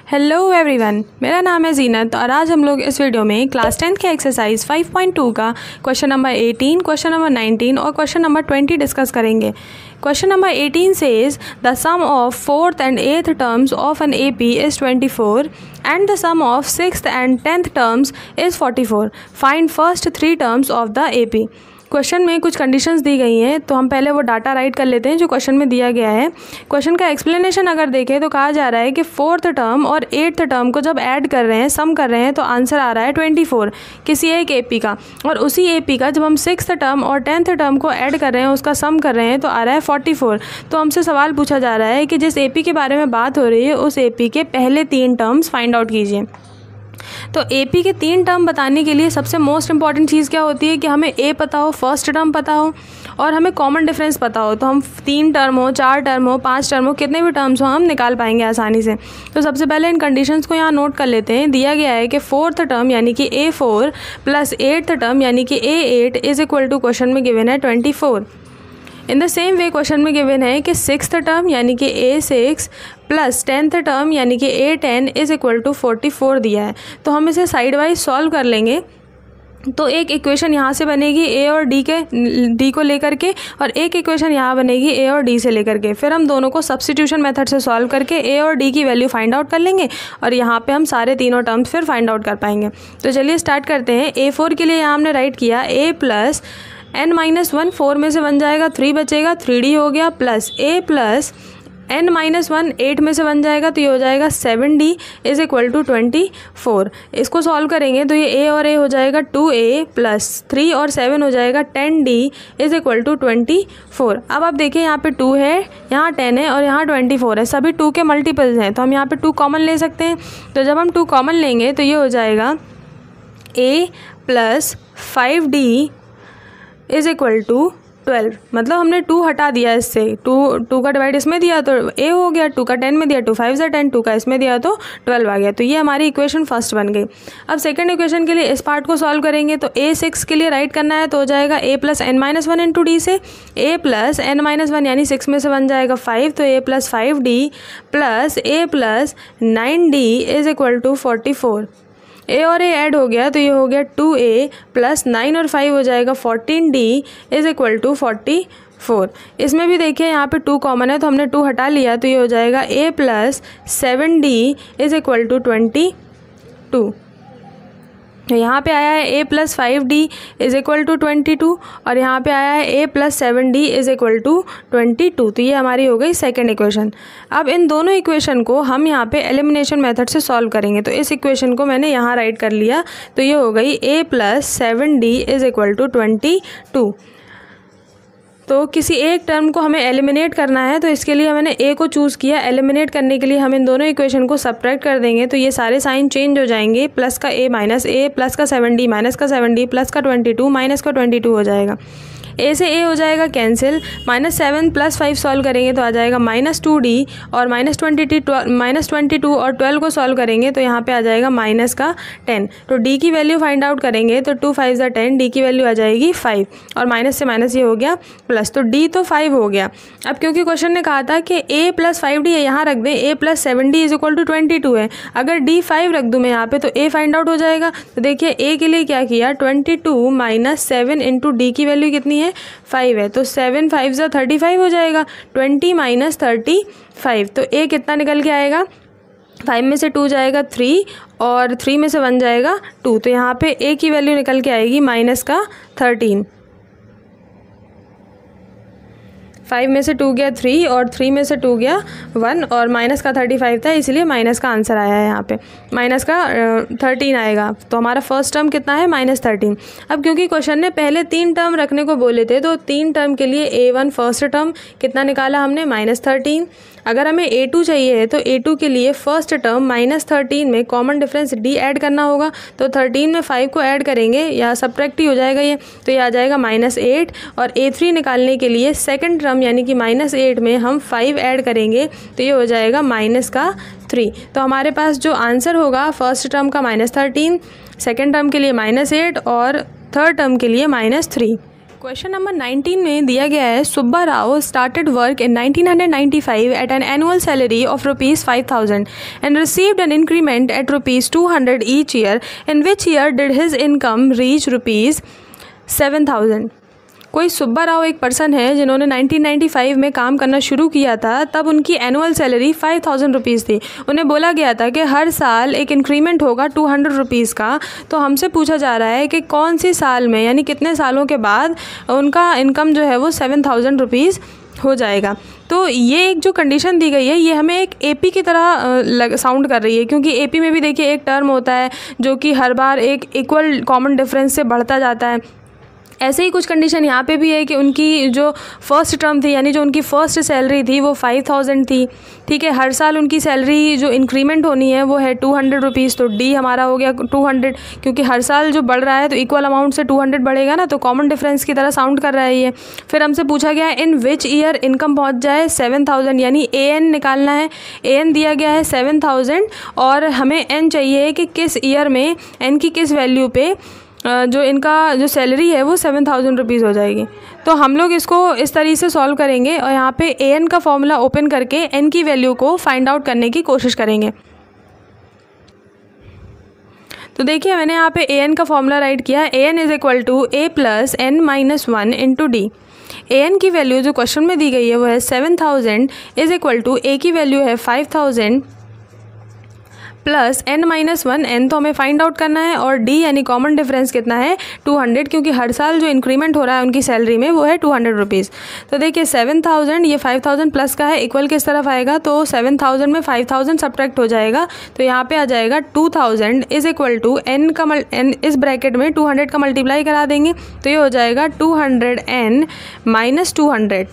Hello everyone, मेरा नाम है जीनत और आज हम लोग इस वीडियो में क्लास 10 के एक्सरसाइज 5.2 का क्वेश्चन नंबर 18, क्वेश्चन नंबर 19 और क्वेश्चन नंबर 20 डिस्कस करेंगे। Question number 18 says the sum of 4th and 8th terms of an AP is 24 and the sum of 6th and 10th terms is 44. Find first 3 terms of the AP. Question में कुछ conditions दी गई हैं, तो हम पहले वो data right कर लेते हैं जो क्वेश्चन में दिया गया है। क्वेश्चन का एक्सप्लेनेशन अगर देखें तो कहा जा रहा है कि 4th टर्म और 8th टर्म को जब ऐड कर रहे हैं, सम कर रहे हैं, तो आंसर आ रहा है 24 किसी एक AP का, और उसी AP का जब हम 6th टर्म और 10th टर्म को ऐड कर रहे हैं, उसका सम कर रहे हैं, तो आ रहा है 44। तो हमसे सवाल पूछा जा रहा है कि जिस AP के बारे में बात हो रही है उस AP के पहले 3 टर्म्स फाइंड आउट कीजिए। तो AP के 3 टर्म बताने के लिए सबसे मोस्ट इंपॉर्टेंट चीज़ क्या होती है कि हमें A पता हो, फर्स्ट टर्म पता हो और हमें कॉमन डिफरेंस पता हो। तो हम 3 टर्म हो, 4 टर्म हो, 5 टर्म हो, कितने भी टर्म्स हो हम निकाल पाएंगे आसानी से। तो सबसे पहले इन कंडीशंस को यहाँ नोट कर लेते हैं। दिया गया है कि 4th टर्म यानी कि A4 प्लस 8th टर्म यानी कि A8 is equal to question में गिवन है 24। In the same way question में गिवन है कि 6th टर्म यानी कि A6 प्लस 10th टर्म यानी कि A10 इज इक्वल टू 44 दिया है। तो हम इसे साइड वाइज सॉल्व कर लेंगे। तो एक इक्वेशन यहाँ से बनेगी A और D को लेकर के, और एक इक्वेशन यहाँ बनेगी A और D से लेकर के। फिर हम दोनों को सब्स्टिट्यूशन मेथड से सॉल्व करके A और D की वैल्यू फाइंड आउट कर लेंगे, और यहाँ पे हम सारे तीनों टर्म्स फिर फाइंड आउट कर पाएंगे। तो चलिए स्टार्ट करते हैं। A4 के लिए यहाँ हमने राइट किया A प्लस n-1, 4 में से बन जाएगा 3 बचेगा, 3D हो गया, प्लस A प्लस n-1, 8 में से बन जाएगा, तो ये हो जाएगा 7D इज इक्वल टू 24। इसको सॉल्व करेंगे तो ये A और A हो जाएगा 2A प्लस 3 और 7 हो जाएगा 10D इज इक्वल टू 24। अब आप देखिए यहाँ पे 2 है, यहाँ 10 है और यहाँ 24 है, सभी 2 के मल्टीपल्स हैं, तो हम यहाँ पे 2 कॉमन ले सकते हैं। तो जब हम 2 कॉमन लेंगे तो ये हो जाएगा A plus 5D is equal to 12। मतलब हमने 2 हटा दिया इससे, 2 का डिवाइड इसमें दिया तो A हो गया, 2 का 10 में दिया 2 5 10, 2 का इसमें दिया तो 12 आ गया। तो ये हमारी इक्वेशन फर्स्ट बन गई। अब सेकंड इक्वेशन के लिए इस पार्ट को सॉल्व करेंगे तो A6 के लिए राइट करना है, तो हो जाएगा A plus n-1 into D से A प्लस n-1 यानी 6 में से बन जाएगा 5, तो A plus 5D plus A plus 9D is equal to 44। A और A ऐड हो गया तो ये हो गया 2A प्लस 9 और 5 हो जाएगा 14D इज इक्वल टू 44। इसमें भी देखिए यहाँ पे 2 कॉमन है, तो हमने 2 हटा लिया, तो ये हो जाएगा A plus 7D is equal to 22। तो यहाँ पे आया है A plus 5D is equal to 22 और यहाँ पे आया है A plus 7D is equal to 22। तो ये हमारी हो गई सेकंड इक्वेशन। अब इन दोनों इक्वेशन को हम यहाँ पे एलिमिनेशन मेथड से सॉल्व करेंगे। तो इस इक्वेशन को मैंने यहाँ राइट कर लिया, तो ये हो गई A plus 7D is equal to 22। तो किसी एक टर्म को हमें एलिमिनेट करना है, तो इसके लिए मैंने A को चूज़ किया। एलिमिनेट करने के लिए हम इन दोनों इक्वेशन को सब्ट्रैक्ट कर देंगे, तो ये सारे साइन चेंज हो जाएंगे। प्लस का A माइनस A, प्लस का 7D माइनस का 7D, प्लस का 22 माइनस का 22 हो जाएगा। A से A हो जाएगा कैंसिल, -7 प्लस 5 सॉल्व करेंगे तो आ जाएगा -2D, और -22 और 12 को सॉल्व करेंगे तो यहाँ पे आ जाएगा माइनस का 10। तो D की वैल्यू फाइंड आउट करेंगे तो 2 5 10, D की वैल्यू आ जाएगी 5, और माइनस से माइनस ये हो गया प्लस, तो D तो 5 हो गया। अब क्योंकि क्वेश्चन ने कहा था कि A प्लस 5D है, यहाँ रख दें A plus 7D is equal to 22 है, अगर D 5 रख दूँ मैं यहाँ पे तो A फाइंड आउट हो जाएगा। तो देखिए A के लिए क्या किया, 22 माइनस 7 इंटू D की वैल्यू कितनी है 5 है, तो 7 5 35 हो जाएगा, 20 माइनस 35। तो A कितना निकल के आएगा, 5 में से 2 जाएगा 3 और 3 में से 1 जाएगा 2, तो यहाँ पे A की वैल्यू निकल के आएगी माइनस का 13। 5 में से 2 गया 3 और 3 में से 2 गया 1 और माइनस का 35 था, इसलिए माइनस का आंसर आया है यहाँ पे, माइनस का 13 आएगा। तो हमारा फर्स्ट टर्म कितना है, -13। अब क्योंकि क्वेश्चन ने पहले 3 टर्म रखने को बोले थे, तो 3 टर्म के लिए A1 फर्स्ट टर्म कितना निकाला हमने, -13। अगर हमें A2 चाहिए है तो A2 के लिए फर्स्ट टर्म -13 में कॉमन डिफरेंस D ऐड करना होगा, तो 13 में 5 को ऐड करेंगे या सब्ट्रैक्ट ही हो जाएगा ये, तो ये आ जाएगा -8। और A3 निकालने के लिए सेकंड टर्म यानी कि -8 में हम 5 ऐड करेंगे, तो ये हो जाएगा -3। तो हमारे पास जो आंसर होगा फर्स्ट टर्म का -13, सेकेंड टर्म के लिए -8 और थर्ड टर्म के लिए -3। क्वेश्चन नंबर 19 में दिया गया है Subba Rao started work in 1995 at an annual salary of ₹5,000 and received an increment at ₹200 each year. In which year did his income reach ₹7,000। कोई सुब्बा राव एक पर्सन है जिन्होंने 1995 में काम करना शुरू किया था, तब उनकी एनुअल सैलरी 5,000 रुपीज़ थी। उन्हें बोला गया था कि हर साल एक इंक्रीमेंट होगा 200 रुपीज़ का। तो हमसे पूछा जा रहा है कि कौन सी साल में, यानी कितने सालों के बाद उनका इनकम जो है वो 7,000 रुपीज़ हो जाएगा। तो ये एक जो कंडीशन दी गई है ये हमें एक एपी की तरह साउंड कर रही है, क्योंकि एपी में भी देखिए एक टर्म होता है जो कि हर बार एक इक्वल कॉमन डिफरेंस से बढ़ता जाता है। ऐसे ही कुछ कंडीशन यहाँ पे भी है कि उनकी जो फर्स्ट टर्म थी, यानी जो उनकी फ़र्स्ट सैलरी थी वो 5,000 थी। ठीक है, हर साल उनकी सैलरी जो इंक्रीमेंट होनी है वो है 200 रुपीज़। तो डी हमारा हो गया 200, क्योंकि हर साल जो बढ़ रहा है तो इक्वल अमाउंट से 200 बढ़ेगा ना, तो कॉमन डिफरेंस की तरह साउंड कर रहा है ये। फिर हमसे पूछा गया इन विच ईयर इनकम पहुँच जाए 7,000, यानी एन निकालना है। एन दिया गया है 7,000 और हमें एन चाहिए कि किस ईयर में एन की किस वैल्यू पे जो इनका जो सैलरी है वो 7,000 रुपीज़ हो जाएगी। तो हम लोग इसको इस तरीके से सॉल्व करेंगे और यहाँ पे ए एन का फॉर्मूला ओपन करके एन की वैल्यू को फाइंड आउट करने की कोशिश करेंगे। तो देखिए मैंने यहाँ पे ए एन का फॉर्मूला राइट किया। A n is equal to a plus n minus 1 into d. A n की वैल्यू जो क्वेश्चन में दी गई है वो है 7,000 इज इक्वल टू ए की वैल्यू है 5,000 प्लस n माइनस 1। n तो हमें फाइंड आउट करना है और d यानी कॉमन डिफरेंस कितना है 200, क्योंकि हर साल जो इंक्रीमेंट हो रहा है उनकी सैलरी में वो है 200 रुपीज़। तो देखिए 7,000 ये 5,000 प्लस का है, इक्वल किस तरफ आएगा, तो 7,000 में 5,000 सब्ट्रैक्ट हो जाएगा तो यहाँ पे आ जाएगा 2,000 इज इक्वल टू n इस ब्रैकेट में 200 का मल्टीप्लाई करा देंगे तो ये हो जाएगा 200n माइनस 200।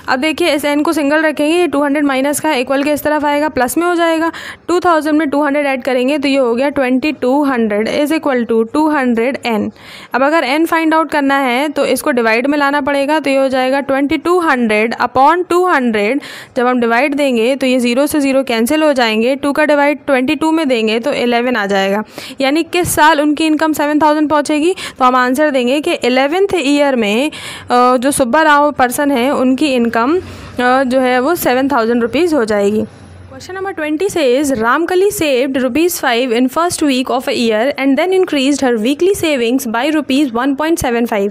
अब देखिए इस n को सिंगल रखेंगे, ये 200 माइनस का इक्वल के इस तरफ आएगा, प्लस में हो जाएगा। 2,000 में 200 ऐड करेंगे तो ये हो गया 2200 इज इक्वल टू 200n। अब अगर n फाइंड आउट करना है तो इसको डिवाइड में लाना पड़ेगा, तो ये हो जाएगा 2200 अपॉन 200। जब हम डिवाइड देंगे तो ये 0 से 0 कैंसिल हो जाएंगे। 2 का डिवाइड 22 में देंगे तो 11 आ जाएगा। यानी किस साल उनकी इनकम 7,000 पहुँचेगी, तो हम आंसर देंगे कि 11th ईयर में जो सुब्बा राव पर्सन है उनकी इनकम जो है वो 7,000 रुपीज़ हो जाएगी। Question number 20 says Ramkali saved ₹5 in first week of a year and then increased her weekly savings by ₹1.75.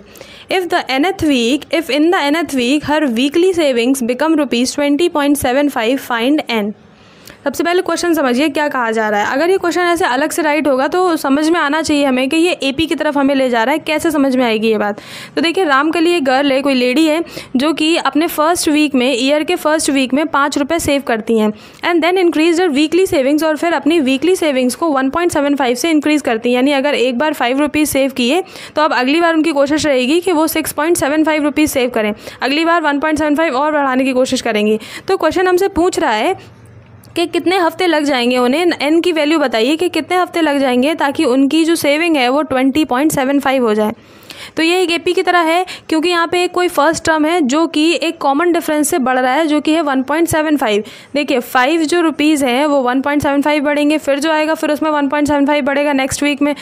If in the nth week her weekly savings become ₹20.75, find n। सबसे पहले question समझिए क्या कहा जा रहा है। अगर ये क्वेश्चन ऐसे अलग से राइट होगा तो समझ में आना चाहिए हमें कि ये एपी की तरफ हमें ले जा रहा है। कैसे समझ में आएगी ये बात, तो देखिए रामकली एक गर्ल है, कोई लेडी है जो कि अपने फर्स्ट वीक में, ईयर के फर्स्ट वीक में 5 रुपये सेव करती हैं and then increase their weekly savings, और फिर अपनी वीकली सेविंग्स को 1.75 से इंक्रीज़ करती हैं। यानी अगर एक बार 5 रुपीज़ सेव किए तो अब अगली बार उनकी कोशिश रहेगी कि वो 6.75 रुपीज़ सेव करें, अगली बार 1.75 और बढ़ाने की कोशिश करेंगी। तो क्वेश्चन हमसे पूछ रहा है कि कितने हफ्ते लग जाएंगे, उन्हें n की वैल्यू बताइए कि कितने हफ्ते लग जाएंगे ताकि उनकी जो सेविंग है वो 20.75 हो जाए। तो ये एक एपी की तरह है, क्योंकि यहाँ पे कोई फर्स्ट टर्म है जो कि एक कॉमन डिफरेंस से बढ़ रहा है जो कि है 1.75। देखिए 5 जो रुपीज़ हैं वो 1.75 बढ़ेंगे, फिर जो आएगा फिर उसमें 1.75 बढ़ेगा नेक्स्ट वीक में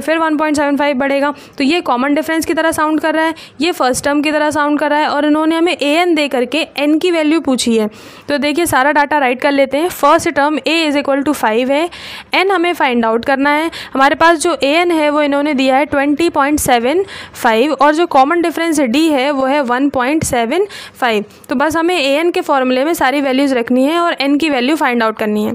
फिर 1.75 बढ़ेगा। तो ये कॉमन डिफरेंस की तरह साउंड कर रहा है, ये फर्स्ट टर्म की तरह साउंड कर रहा है, और इन्होंने हमें ए एन दे करके एन की वैल्यू पूछी है। तो देखिए सारा डाटा राइट कर लेते हैं। First term A is equal to 5 है, एन हमें फाइंड आउट करना है। हमारे पास जो ए एन है वो इन्होंने दिया है 20.75 और जो कॉमन डिफरेंस डी है वो है 1.75। तो बस हमें ए एन के फॉर्मूले में सारी वैल्यूज़ रखनी है और एन की वैल्यू फाइंड आउट करनी है।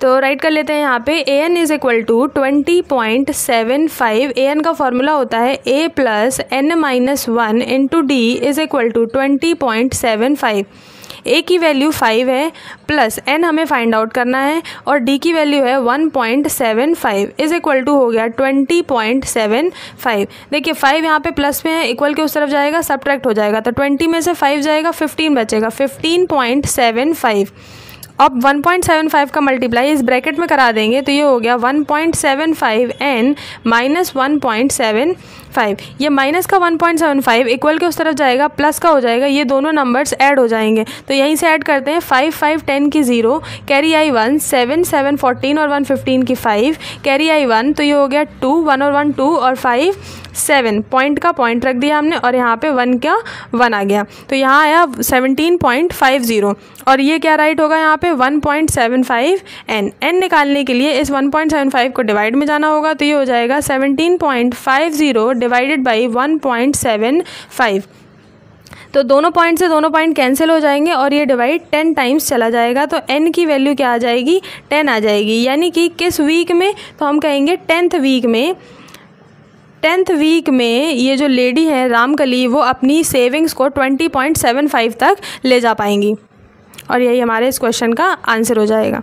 तो राइट कर लेते हैं यहाँ पे a n is equal to 20.75। A n का फॉर्मूला होता है a plus n minus 1 into d is equal to 20.75। A की वैल्यू 5 है प्लस एन हमें फाइंड आउट करना है और डी की वैल्यू है 1.75 इज इक्वल टू हो गया 20.75। देखिए 5 यहाँ पे प्लस में है, इक्वल के उस तरफ जाएगा सब्ट्रैक्ट हो जाएगा, तो 20 में से 5 जाएगा 15 बचेगा, 15.75। अब 1.75 का मल्टीप्लाई इस ब्रैकेट में करा देंगे तो ये हो गया 1.75n माइनस 1.75। ये माइनस का 1.75 इक्वल के उस तरफ जाएगा, प्लस का हो जाएगा, ये दोनों नंबर्स ऐड हो जाएंगे। तो यहीं से ऐड करते हैं 5 5 10 की 0, कैरी आई 1, 7 7 14 और 1 15 की 5, कैरी आई 1, तो ये हो गया 2, 1 और 1 2 और 5 7 पॉइंट का पॉइंट रख दिया हमने और यहाँ पे 1 का 1 आ गया, तो यहाँ आया 17.50 और ये क्या राइट होगा यहाँ पे 1.75 n निकालने के लिए इस 1.75 को डिवाइड में जाना होगा, तो ये हो जाएगा 17.50 डिवाइडेड बाई 1.75। तो दोनों पॉइंट से दोनों पॉइंट कैंसिल हो जाएंगे और ये डिवाइड 10 टाइम्स चला जाएगा, तो n की वैल्यू क्या आ जाएगी 10 आ जाएगी। यानी कि किस वीक में, तो हम कहेंगे 10th वीक में ये जो लेडी है रामकली वो अपनी सेविंग्स को 20.75 तक ले जा पाएंगी और यही हमारे इस क्वेश्चन का आंसर हो जाएगा।